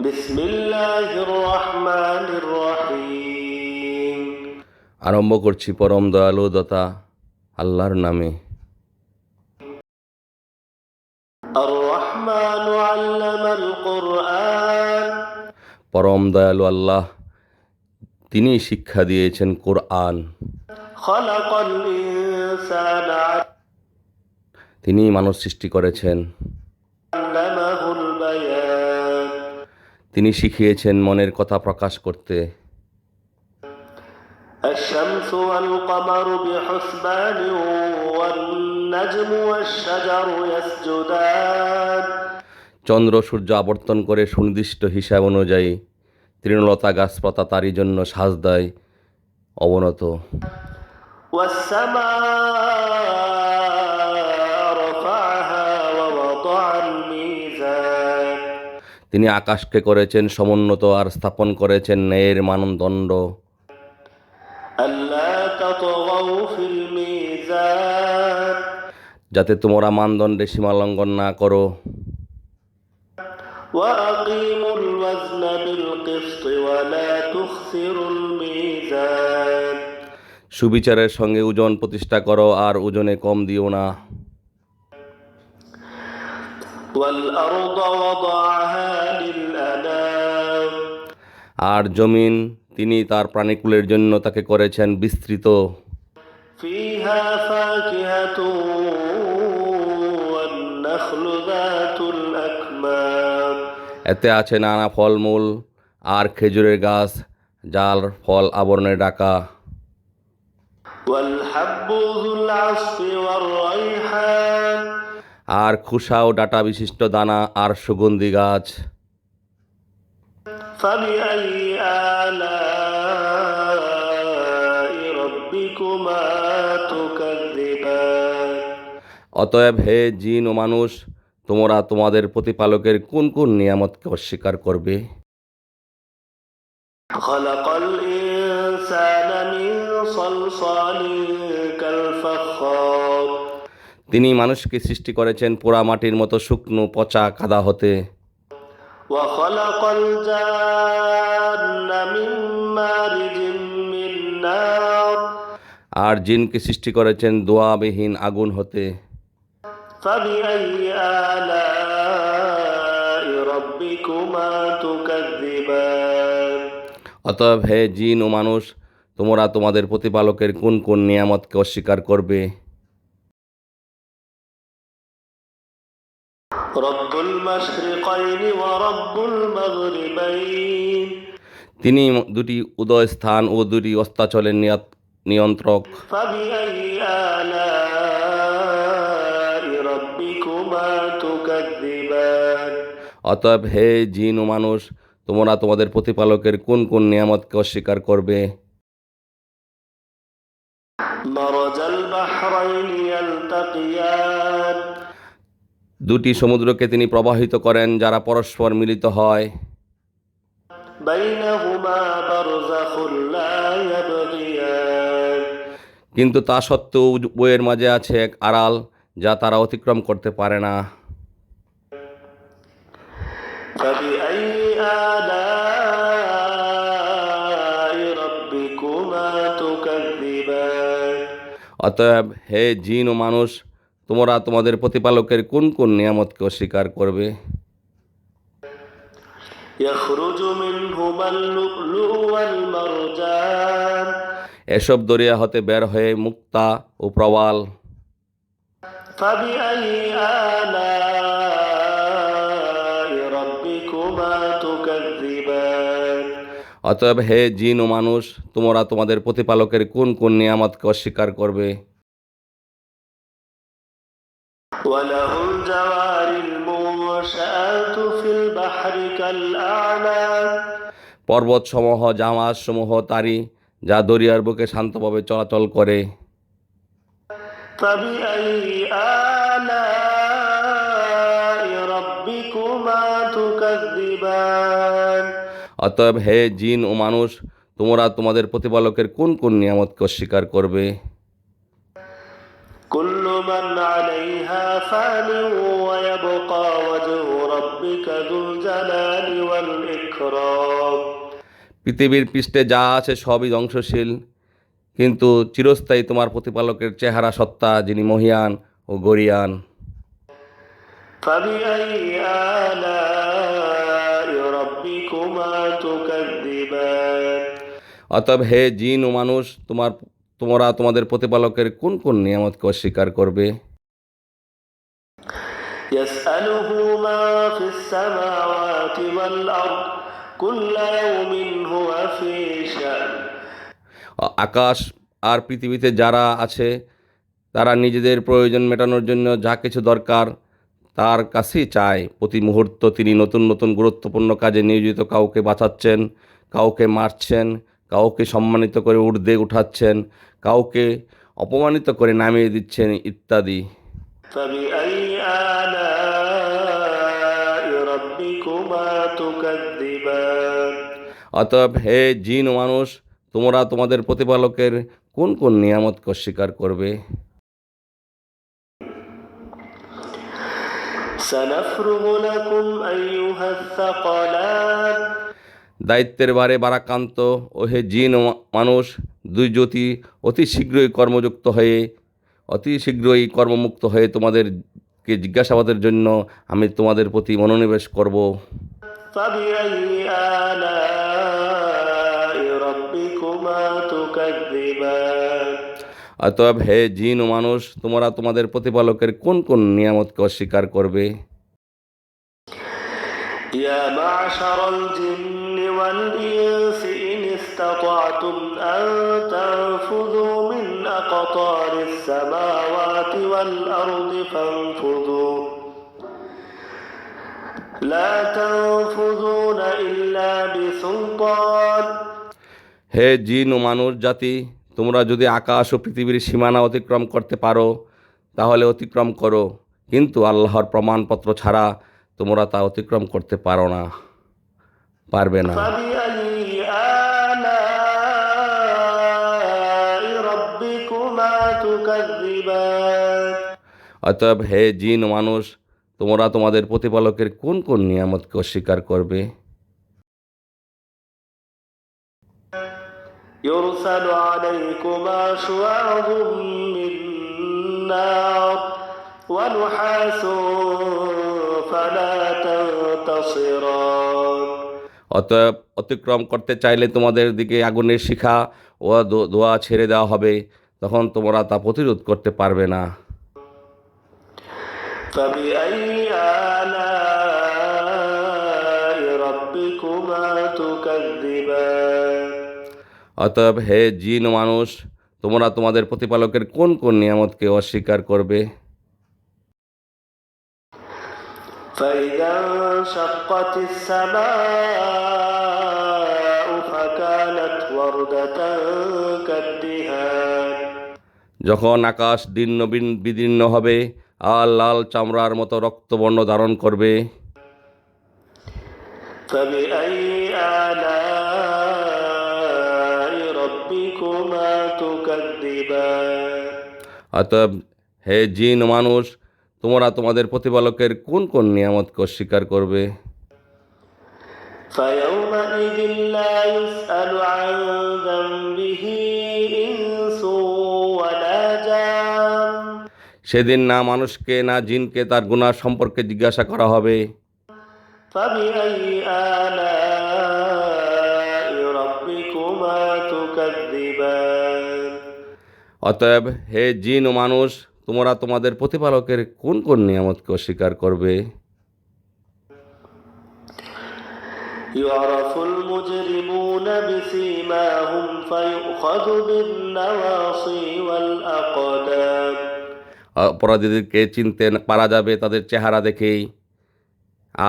বিসমিল্লাহির রহমানির রহিম। আরম্ভ করছি পরম দয়ালু দাতা আল্লাহর নামে। আর রহমানু আল্লামাল কুরআন। পরম দয়ালু আল্লাহ, তিনি শিক্ষা দিয়েছেন কোরআন। খালাকাল ইনসানা তিনি মানুষ সৃষ্টি করেছেন। আল্লামাহুল বায়ান। তিনি শিখিয়েছেন মনের কথা প্রকাশ করতে। الشمس والقمر بحسبان والنجم والشجر يسجدان। চন্দ্র সূর্য আবর্তন করে সুনির্দিষ্ট হিসাব অনুযায়ী তৃণলতা গাছপাতা তারই জন্য সাজ দেয় অবনত। والسماء رفعها ووضع الميزان। তিনি আকাশকে করেছেন সমুন্নত আর স্থাপন করেছেন ন্যায়ের মানদণ্ড। ألا تطغوا في الميزان। যাতে তোমরা মানদণ্ডে সীমা লঙ্ঘন না করো। وأقيموا الوزن بالقسط ولا تخسروا الميزان। সুবিচারের সঙ্গে ওজন প্রতিষ্ঠা করো আর ওজনে কম দিও না। والأرض وضعها للأنام। আর জমিন তিনি তার প্রাণীকুলের জন্য তাকে করেছেন বিস্তৃত। فيها فاكهة والنخل ذات الأكمام। এতে আছে নানা ফলমূল আর খেজুরের গাছ যার ফল আবরণে ঢাকা। والحب ذو العصف والريحان। আর খোসা ও ডাটা বিশিষ্ট দানা আর সুগন্ধি গাছ। فبأي آلاء ربكما تكذبان। অতএব হে জিন ও মানুষ, তোমরা তোমাদের প্রতিপালকের কোন কোন নিয়ামতকে অস্বীকার করবে? خلق الإنسان من صلصال كالفخار। তিনি মানুষকে সৃষ্টি করেছেন পোড়া মাটির মতো শুকনো পচা কাদা হতে। وخلق الجان من مارج من نار। আর জিনকে সৃষ্টি করেছেন দোয়াবিহীন আগুন হতে। فبأي آلاء ربكما تكذبان। অতএব হে জিন ও মানুষ, তোমরা তোমাদের প্রতিপালকের কোন কোন নিয়ামতকে অস্বীকার করবে? رب المشرقين ورب المغربين। তিনি দুটি উদয় স্থান ও দুটি অস্তাচলের নিয়ন্ত্রক। فبأي آلاء ربكما تكذبان। অতএব হে জিন ও মানুষ, তোমরা তোমাদের প্রতিপালকের কোন কোন নিয়ামতকে অস্বীকার করবে? مرج البحرين يلتقيان। দুটি সমুদ্রকে তিনি প্রবাহিত করেন যারা পরস্পর মিলিত হয়। بينهما برزخ لا يبغيان। কিন্তু তা সত্ত্বেও উভয়ের মাঝে আছে এক আড়াল যা তারা অতিক্রম করতে পারে না। فبأي آلاء ربكما تكذبان। অতএব হে জিন ও মানুষ, তোমরা তোমাদের প্রতিপালকের কোন কোন নিয়ামতকে অস্বীকার করবে? يخرج منهما اللؤلؤ والمرجان। এসব দরিয়া হতে বের হয়ে মুক্তা ও প্রবাল। فبأي آلاء ربكما تكذبان। অতএব হে জিন ও মানুষ, তোমরা তোমাদের প্রতিপালকের কোন কোন নিয়ামতকে অস্বীকার করবে? وله الجوار المنشآت في البحر كالأعلام। পর্বতসমূহ জাহাজসমূহ তারই যা দরিয়ার বুকে শান্তভাবে চলাচল করে। فبأي آلاء ربكما تكذبان। অতএব হে জিন ও মানুষ, তোমরা তোমাদের প্রতিপালকের কোন কোন নিয়ামতকে অস্বীকার করবে? كل من عليها فان ويبقى وجه ربك ذو الجلال والإكرام। والإكرام. পৃথিবীর পৃষ্ঠে যা আছে সবই ধ্বংসশীল, কিন্তু চিরস্থায়ী তোমার প্রতিপালকের চেহারা সত্তা, যিনি মহিয়ান ও গরিয়ান। فبأي آلاء ربكما تكذبان. অতএব হে জিন ও মানুষ, তোমরা তোমাদের প্রতিপালকের কোন কোন নিয়ামতকে অস্বীকার করবে? يسأله ما في السماوات والأرض كل يوم هو في شأن. আকাশ আর পৃথিবীতে যারা আছে তারা নিজেদের প্রয়োজন মেটানোর জন্য যা কিছু দরকার তার কাছেই চায়। প্রতি মুহূর্ত তিনি নতুন নতুন গুরুত্বপূর্ণ কাজে নিয়োজিত, কাউকে বাঁচাচ্ছেন, কাউকে মারছেন, কাউকে সম্মানিত করে ঊর্ধ্বে উঠাচ্ছেন, কাউকে অপমানিত করে নামিয়ে দিচ্ছেন ইত্যাদি। فبأي آلاء ربكما تكذبان. অতএব হে জিন ও মানুষ, তোমরা তোমাদের প্রতিপালকের কোন কোন নিয়ামতকে অস্বীকার করবে? سنفرغ لكم أيها الثقلان. দায়িত্বের ভারে বারাক্রান্ত ও হে জিন ও মানুষ, দুই জ্যোতি অতি শীঘ্রই কর্মমুক্ত হয়ে তোমাদেরকে জিজ্ঞাসাবাদের জন্য আমি তোমাদের প্রতি মনোনিবেশ করব। فبأي آلاء ربكما تكذبان. অতএব হে জিন ও মানুষ, তোমরা তোমাদের প্রতিপালকের কোন কোন নিয়ামতকে অস্বীকার করবে? يا معشر الجن والإنس إن استطعتم أن تنفذوا من أقطار السماوات والأرض فانفذوا لا تنفذون إلا بسلطان. হে জিন ও মানুষ জাতি, তোমরা যদি আকাশ ও পৃথিবীর সীমানা অতিক্রম করতে পারো তাহলে অতিক্রম করো, কিন্তু আল্লাহর প্রমাণপত্র ছাড়া তোমরা তা অতিক্রম করতে পারবে না। فبأي آلاء ربكما تكذبان. অতএব হে জিন ও মানুষ, তোমরা তোমাদের প্রতিপালকের কোন কোন নিয়ামতকে অস্বীকার করবে? يرسل عليكما شواظ من نار ونحاس فلا تنتصران. অতএব অতিক্রম করতে চাইলে তোমাদের দিকে আগুনের শিখা ও ধোঁয়া ছেড়ে দেওয়া হবে, তখন তোমরা তা প্রতিরোধ করতে পারবে না। فبأي آلاء ربكما تكذبان. অতএব হে জিন ও মানুষ, তোমরা তোমাদের প্রতিপালকের কোন কোন নিয়ামতকে অস্বীকার করবে? فإذا انشقت السماء فكانت وردة كالدهان. যখন আকাশ বিদীর্ণ হবে আর লাল চামড়ার মতো রক্তবর্ণ ধারণ করবে। فبأي آلاء ربكما تكذبان. অতএব হে জিন ও মানুষ, তোমরা তোমাদের প্রতিপালকের কোন কোন নিয়ামতকে অস্বীকার করবে? فيومئذ لا يسأل عن ذنبه إنس ولا جان. সেদিন না মানুষকে না জিনকে তার গুনাহ সম্পর্কে জিজ্ঞাসা করা হবে। فبأي آلاء ربكما تكذبان. অতএব হে জিন ও মানুষ, তোমরা তোমাদের প্রতিপালকের কোন কোন নিয়ামতকে অস্বীকার করবে? يعرف المجرمون بسيماهم فيؤخذ بالنواصي والأقدام. অপরাধীদেরকে চিনতে পারা যাবে তাদের চেহারা দেখেই,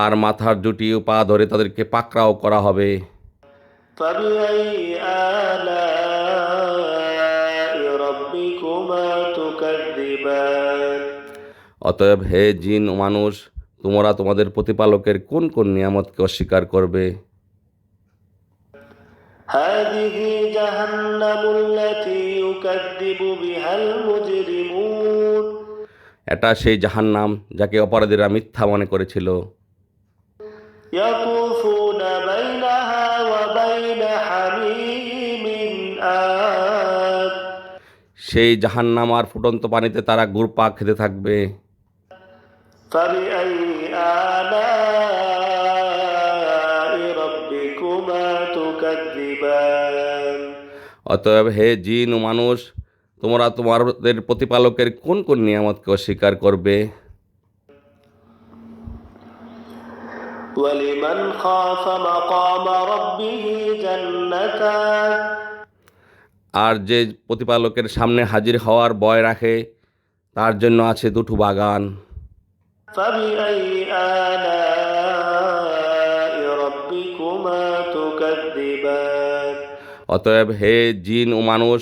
আর মাথার জুটি ও পা ধরে তাদেরকে পাকড়াও করা হবে। فبأي آلاء ربكما تكذبان. অতএব হে জিন ও মানুষ, তোমরা তোমাদের প্রতিপালকের কোন কোন নিয়ামতকে অস্বীকার করবে? هذه جهنم التي يكذب بها المجرمون. এটা সেই জাহান্নাম যাকে অপরাধীরা মিথ্যা মনে করেছিল। يطوفون সেই জাহান্নামার ফুটন্ত পানিতে তারা ঘুরপাক খেতে থাকবে। فبأي آلاء ربكما تكذبان অতএব হে জিন ও মানুষ, তোমরা তোমাদের প্রতিপালকের কোন কোন নিয়ামতকে অস্বীকার করবে? ولمن خاف مقام ربه جنتان আর যে প্রতিপালকের সামনে হাজির হওয়ার ভয় রাখে তার জন্য আছে দুটো বাগান। فبأي آلاء ربكما تكذبان অতএব হে জিন ও মানুষ,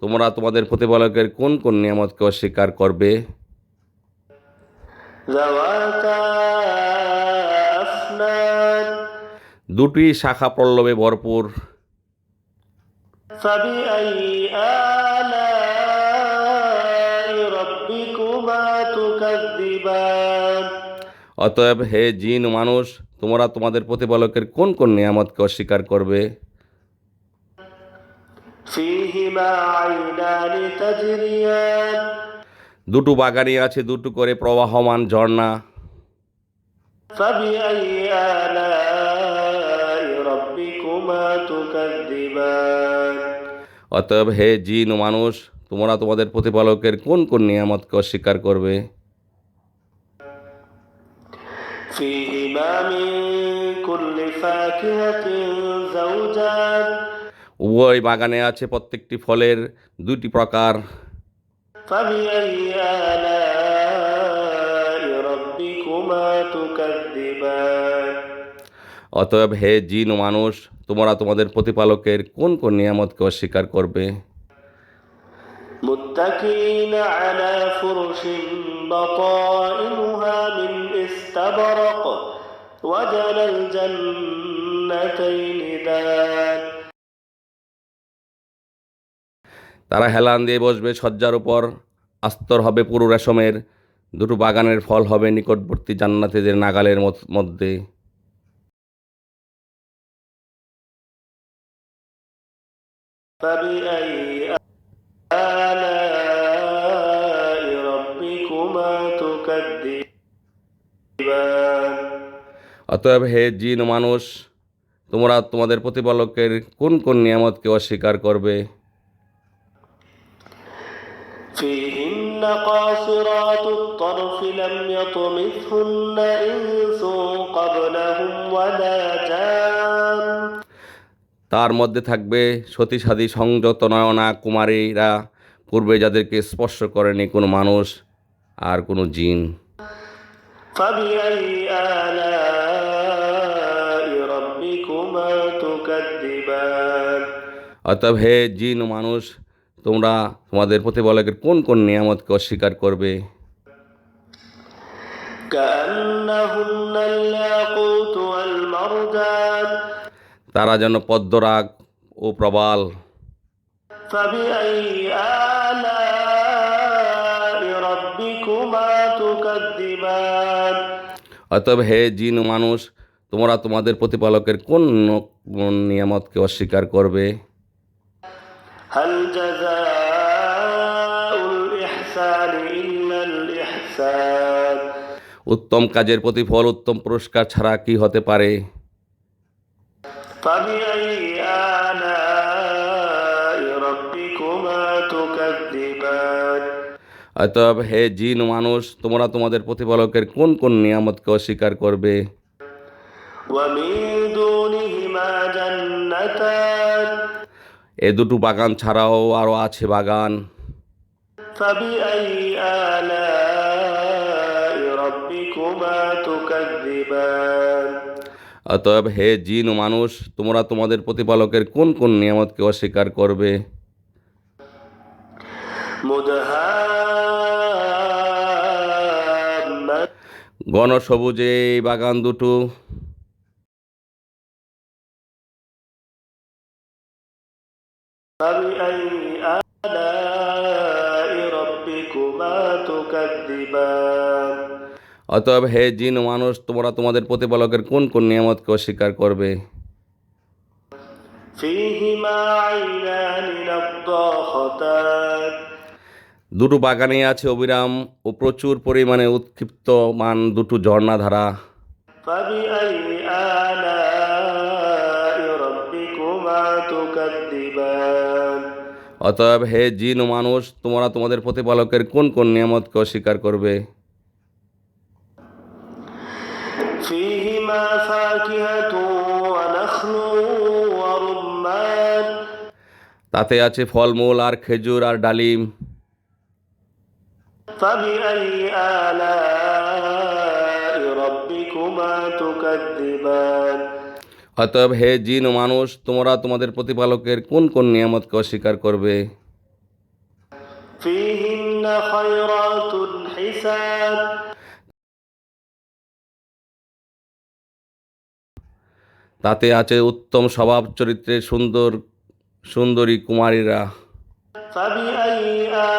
তোমরা তোমাদের প্রতিপালকের কোন কোন নিয়ামতকে অস্বীকার করবে? ذواتا أفنان দুটি শাখা পল্লবে ভরপুর। فبأي آلاء ربكما تكذبان অতএব হে জিন ও মানুষ, তোমরা তোমাদের প্রতিপালকের কোন কোন নিয়ামতকে অস্বীকার করবে? فيهما عينان تجريان দুটো বাগানই আছে দুটো করে প্রবাহমান ঝর্ণা। فبأي آلاء ربكما تكذبان অতএব হে জিন ও মানুষ, তোমরা তোমাদের প্রতিপালকের কোন কোন নিয়ামতকে অস্বীকার করবে? فيهما من كل فاكهة زوجان উভয় বাগানে আছে প্রত্যেকটি ফলের দুটি প্রকার। فبأي آلاء ربكما تكذبان অতএব হে জিন ও মানুষ, তোমরা তোমাদের প্রতিপালকের কোন কোন নিয়ামতকে অস্বীকার করবে? متكئين على فرش بطائنها من استبرق وجنى الجنتين دان তারা হেলান দিয়ে বসবে শয্যার উপর, আস্তর হবে পুরো রেশমের, দুটো বাগানের ফল হবে নিকটবর্তী জান্নাতীদের নাগালের মধ্যে। فبأي آلاء ربكما تكذبان অতএব হে জিন ও মানুষ, তোমরা তোমাদের প্রতিপালকের কোন কোন নিয়ামতকে অস্বীকার করবে? فيهن قاصرات الطرف لم يطمثهن إنس قبلهم ولا جان তার মধ্যে থাকবে সতীসাধী সংযত নয়না কুমারীরা, পূর্বে যাদেরকে স্পর্শ করেনি কোনো মানুষ আর কোনো জিন। فبأي آلاء ربكما تكذبان অতএব হে জিন ও মানুষ, তোমরা তোমাদের প্রতিপালকের কোন কোন নিয়ামতকে অস্বীকার করবে? كأنهن الياقوت والمرجان তারা যেন পদ্মরাগ ও প্রবাল। فبأي آلاء ربكما تكذبان অতএব হে জিন ও মানুষ, তোমরা তোমাদের প্রতিপালকের কোন কোন নিয়ামতকে অস্বীকার করবে? هل جزاء الإحسان إلا الإحسان উত্তম কাজের প্রতিফল উত্তম পুরস্কার ছাড়া কি হতে পারে? فبأي آلاء ربكما تكذبان অতএব হে জিন ও মানুষ, তোমরা তোমাদের প্রতিপালকের কোন কোন নিয়ামতকে অস্বীকার করবে? ومن دونهما جنتان এ দুটো বাগান ছাড়াও আরও আছে বাগান। فبأي آلاء ربكما تكذبان অতএব হে জিন ও মানুষ, তোমরা তোমাদের প্রতিপালকের কোন কোন নিয়ামতকে অস্বীকার করবে? مدهامتان ঘনসবুজে এই বাগান দুটো। فبأي آلاء ربكما تكذبان অতএব হে জিন ও মানুষ, তোমরা তোমাদের প্রতিপালকের কোন কোন নিয়ামতকে অস্বীকার করবে? فيهما عينان نضاختان দুটো বাগানে আছে অবিরাম ও প্রচুর পরিমাণে উৎক্ষিপ্তমান দুটো ঝর্ণাধারা। فبأي آلاء ربكما تكذبان অতএব হে জিন ও মানুষ, তোমরা তোমাদের প্রতিপালকের কোন কোন নিয়ামতকে অস্বীকার করবে? فيهما فاكهة ونخل ورمان তাতে আছে ফলমূল আর খেজুর আর ডালিম। فبأي آلاء ربكما تكذبان অতএব হে জিন ও মানুষ, তোমরা তোমাদের প্রতিপালকের কোন কোন নিয়ামতকে অস্বীকার করবে? فيهن خيرات حسان তাতে আছে উত্তম স্বভাব চরিত্রের সুন্দরী কুমারীরা। فبأي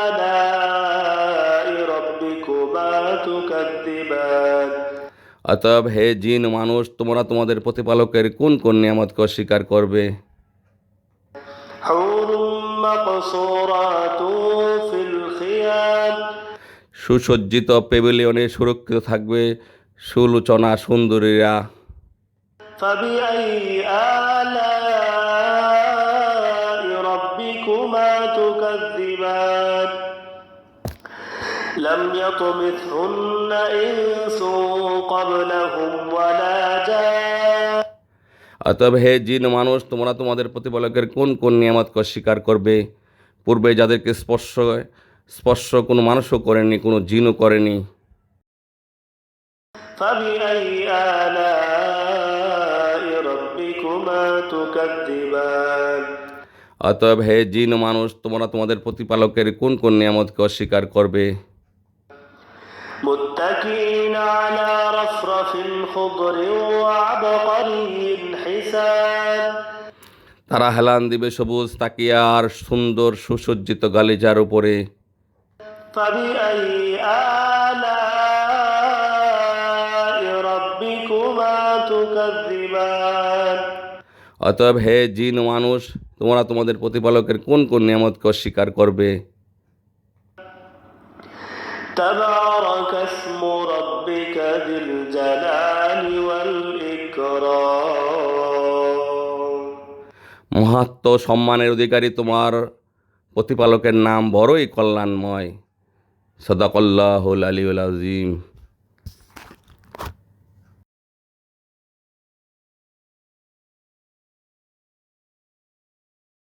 آلاء ربكما تكذبان অতএব হে জিন ও মানুষ, তোমরা তোমাদের প্রতিপালকের কোন কোন নিয়ামতকে অস্বীকার করবে? حور مقصورات في الخيام সুসজ্জিত পেভিলিয়নে সুরক্ষিত থাকবে সুলোচনা সুন্দরীরা। فبأي آلاء ربكما تكذبان لم يطمثهن إنس قبلهم ولا جان অতএব হে জিন ও মানুষ, তোমরা তোমাদের প্রতিপালকের কোন কোন নিয়ামতকে অস্বীকার করবে? পূর্বে যাদেরকে স্পর্শ কোনো মানুষও করেনি, কোনো জিনও করেনি। فبأي آلاء ربكما تكذبان অতএব হে জিন ও মানুষ, তোমরা তোমাদের প্রতিপালকের কোন কোন নিয়ামতকে অস্বীকার করবে? متكئين على رفرف خضر وعبقري حسان তারা হেলান দিবে সবুজ তাকিয়া আর সুন্দর সুসজ্জিত গালিচার উপরে। فبأي آلاء ربكما تكذبان অতএব হে জিন ও মানুষ, তোমরা তোমাদের প্রতিপালকের কোন কোন নিয়ামতকে অস্বীকার করবে? تبارك اسم ربك ذي الجلال والإكرام মহাত্ম সম্মানের অধিকারী তোমার প্রতিপালকের নাম বড়ই কল্যাণময়। সদাকল্লাহুল আলিউল আযীম।